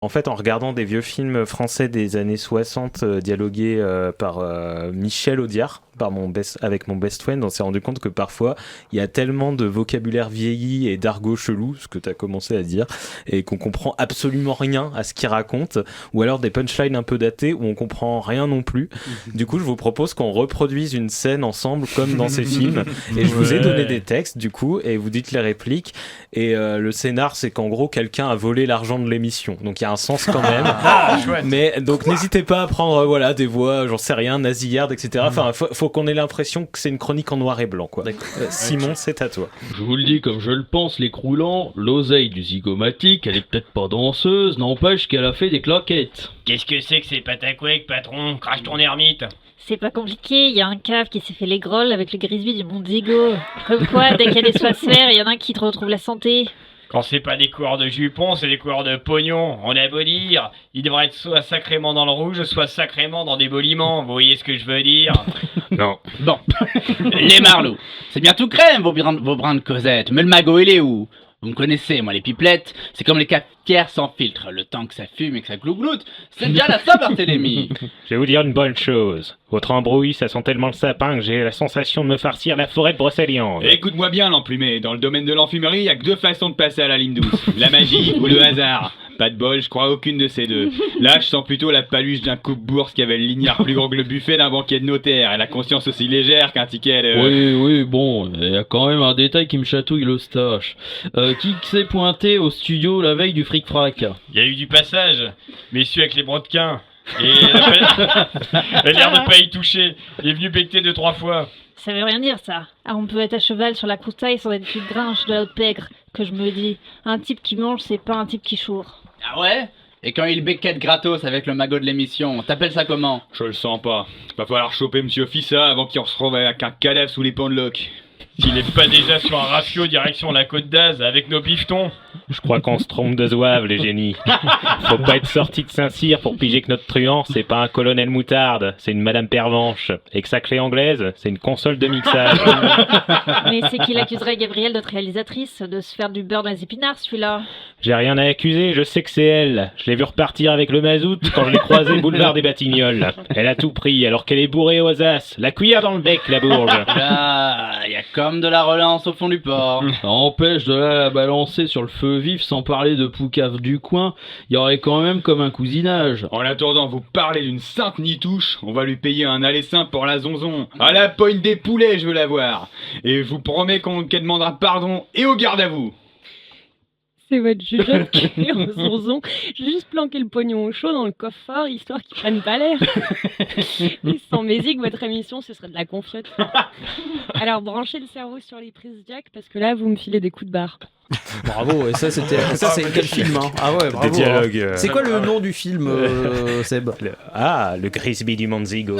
En fait, en regardant des vieux films français des années 60 dialogués par Michel Audiard, avec mon best friend, on s'est rendu compte que parfois, il y a tellement de vocabulaire vieilli et d'argot chelou, ce que tu as commencé à dire, et qu'on comprend absolument rien à ce qu'il raconte, ou alors des punchlines un peu datées où on comprend rien non plus. Du coup, je vous propose qu'on reproduise une scène ensemble comme dans ces films, et je vous ai donné des textes, du coup, et vous dites les répliques, et le scénar, c'est qu'en gros, quelqu'un a volé l'argent de l'émission. Donc il y a un sens quand même. Mais donc n'hésitez pas à prendre des voix, j'en sais rien, nasillardes, etc. Enfin, faut qu'on ait l'impression que c'est une chronique en noir et blanc, quoi. Simon, c'est à toi. Je vous le dis comme je le pense, les croulants, l'oseille du zygomatique, elle est peut-être pas danseuse, n'empêche qu'elle a fait des claquettes. Qu'est-ce que c'est que ces patacouèques, patron? Crache ton ermite. C'est pas compliqué, il y a un cave qui s'est fait les grolles avec le grisby du Mont Zigo. Comme quoi, dès qu'il y a des soifsphères, il y en a un qui te retrouve la santé. Quand c'est pas des coureurs de jupons, c'est des coureurs de pognon. On a beau dire, ils devraient être soit sacrément dans le rouge, soit sacrément dans des boliments. Vous voyez ce que je veux dire? Non. Bon, les marlots, c'est bien tout crème vos brins de Cosette, mais le magot il est où? Vous me connaissez, moi les pipelettes, c'est comme les cafetières sans filtre, le temps que ça fume et que ça glougloute, c'est bien la Saint-Barthélemy. Je vais vous dire une bonne chose. Votre embrouille, ça sent tellement le sapin que j'ai la sensation de me farcir la forêt de Brocéliande. Écoute-moi bien, l'emplumé. Dans le domaine de l'enfumerie, il y a que deux façons de passer à la ligne douce. La magie ou le hasard. Pas de bol, je crois à aucune de ces deux. Là, je sens plutôt la paluche d'un coupe-bourse qui avait le lignard plus gros que le buffet d'un banquier de notaire et la conscience aussi légère qu'un ticket de... Oui, bon, il y a quand même un détail qui me chatouille l'eustache. Qui s'est pointé au studio la veille du fric-frac? Il y a eu du passage, messieurs avec les brodequins. Et elle a l'air de pas y toucher. Il est venu becter 2-3 fois. Ça veut rien dire, ça. Ah, on peut être à cheval sur la croutaille sans être plus grinche de la haute pègre, que je me dis. Un type qui mange, c'est pas un type qui choure. Ah ouais? Et quand il becquette gratos avec le magot de l'émission, t'appelles ça comment? Je le sens pas. Va falloir choper Monsieur Fissa avant qu'il se retrouve avec un cadavre sous les pans de loc. S'il est pas déjà sur un ratio direction la Côte d'Az avec nos bifetons. Je crois qu'on se trompe de zouave, les génies. Faut pas être sorti de Saint-Cyr pour piger que notre truand, c'est pas un colonel moutarde, c'est une madame pervenche. Et que sa clé anglaise, c'est une console de mixage. Mais c'est qu'il accuserait Gabrielle, notre réalisatrice, de se faire du beurre dans les épinards, celui-là. J'ai rien à accuser, je sais que c'est elle. Je l'ai vu repartir avec le mazout quand je l'ai croisé boulevard des Batignolles. Elle a tout pris alors qu'elle est bourrée aux as. La cuillère dans le bec, la bourge. Là, y a comme de la relance au fond du port. Ça empêche de la balancer sur le feu vif sans parler de poucave du coin, il y aurait quand même comme un cousinage. En attendant, vous parlez d'une sainte nitouche, on va lui payer un aller simple pour la zonzon. À la poigne des poulets, je veux la voir. Et je vous promets qu'elle demandera pardon et au garde à vous. C'est votre jugeote qui est en zonzon. J'ai juste planqué le pognon au chaud dans le coffre-fort, histoire qu'ils prennent pas l'air. Et sans Mézic, votre émission, ce serait de la confiote. Alors, branchez le cerveau sur les prises jack, parce que là, vous me filez des coups de barre. Bravo, et ça c'est quel film hein? Ah ouais, bravo. Des dialogues. C'est quoi le nom du film, Seb? Le Grisby du Monzigo.